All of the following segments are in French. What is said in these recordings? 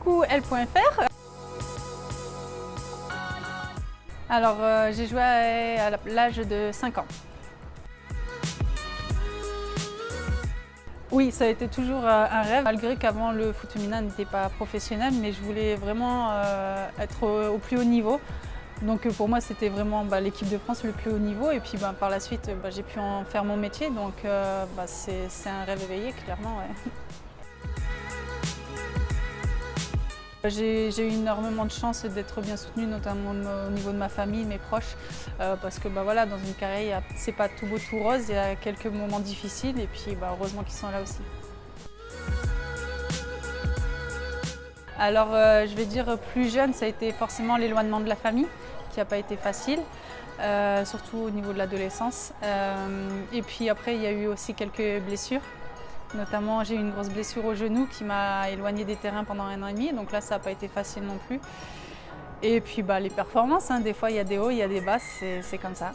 beaucoup L.fr. Alors, j'ai joué à l'âge de 5 ans. Oui, ça a été toujours un rêve, malgré qu'avant le foot féminin n'était pas professionnel, mais je voulais vraiment être au plus haut niveau. Donc pour moi, c'était vraiment l'équipe de France le plus haut niveau. Et puis par la suite, j'ai pu en faire mon métier. Donc c'est un rêve éveillé, clairement. Ouais. J'ai eu énormément de chance d'être bien soutenue, notamment au niveau de ma famille, mes proches, parce que voilà, dans une carrière, c'est pas tout beau tout rose, il y a quelques moments difficiles et puis heureusement qu'ils sont là aussi. Alors je vais dire plus jeune, ça a été forcément l'éloignement de la famille, qui n'a pas été facile, surtout au niveau de l'adolescence. Et puis après, il y a eu aussi quelques blessures. Notamment, j'ai eu une grosse blessure au genou qui m'a éloignée des terrains pendant 1 an et demi, donc là, ça n'a pas été facile non plus. Et puis les performances, hein, des fois, il y a des hauts, il y a des bas, c'est comme ça.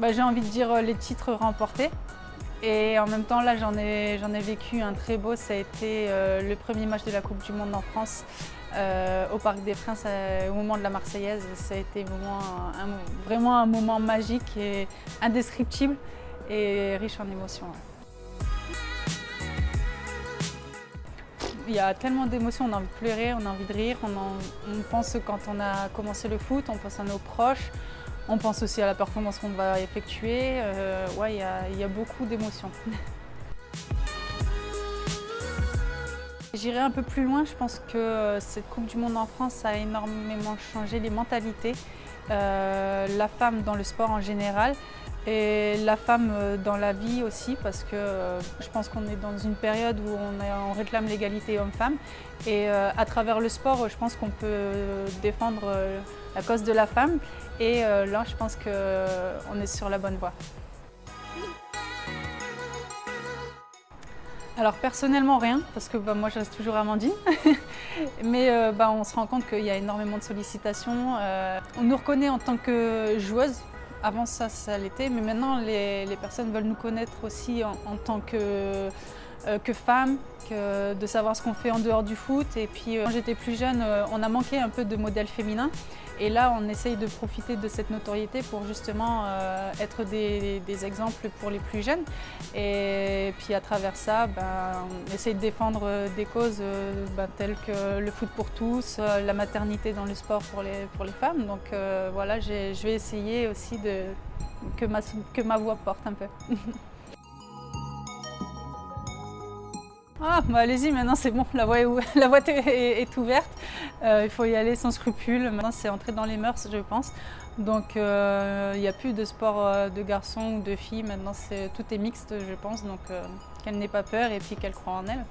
J'ai envie de dire les titres remportés. Et en même temps, là, j'en ai vécu un très beau. Ça a été le premier match de la Coupe du Monde en France au Parc des Princes au moment de la Marseillaise. Ça a été vraiment un moment magique et indescriptible et riche en émotions. Il y a tellement d'émotions, on a envie de pleurer, on a envie de rire, on pense quand on a commencé le foot, on pense à nos proches. On pense aussi à la performance qu'on va effectuer. Ouais, il y a beaucoup d'émotions. J'irai un peu plus loin. Je pense que cette Coupe du Monde en France a énormément changé les mentalités. La femme dans le sport en général et la femme dans la vie aussi, parce que je pense qu'on est dans une période où on réclame l'égalité homme-femme. Et à travers le sport, je pense qu'on peut défendre la cause de la femme. Et là, je pense qu'on est sur la bonne voie. Alors personnellement rien, parce que moi je reste toujours Amandine, mais on se rend compte qu'il y a énormément de sollicitations. On nous reconnaît en tant que joueuse, avant ça l'était, mais maintenant les personnes veulent nous connaître aussi en tant que femmes, de savoir ce qu'on fait en dehors du foot. Et puis quand j'étais plus jeune, on a manqué un peu de modèles féminins. Et là, on essaye de profiter de cette notoriété pour justement être des exemples pour les plus jeunes. Et puis à travers ça, on essaye de défendre des causes telles que le foot pour tous, la maternité dans le sport pour les femmes. Donc voilà, je vais essayer aussi que ma voix porte un peu. Ah, allez-y, maintenant c'est bon, la voie est ouverte. Il faut y aller sans scrupule. Maintenant, c'est entré dans les mœurs, je pense. Donc, il n'y a plus de sport de garçons ou de filles. Maintenant, tout est mixte, je pense. Donc, qu'elle n'ait pas peur et puis qu'elle croit en elle.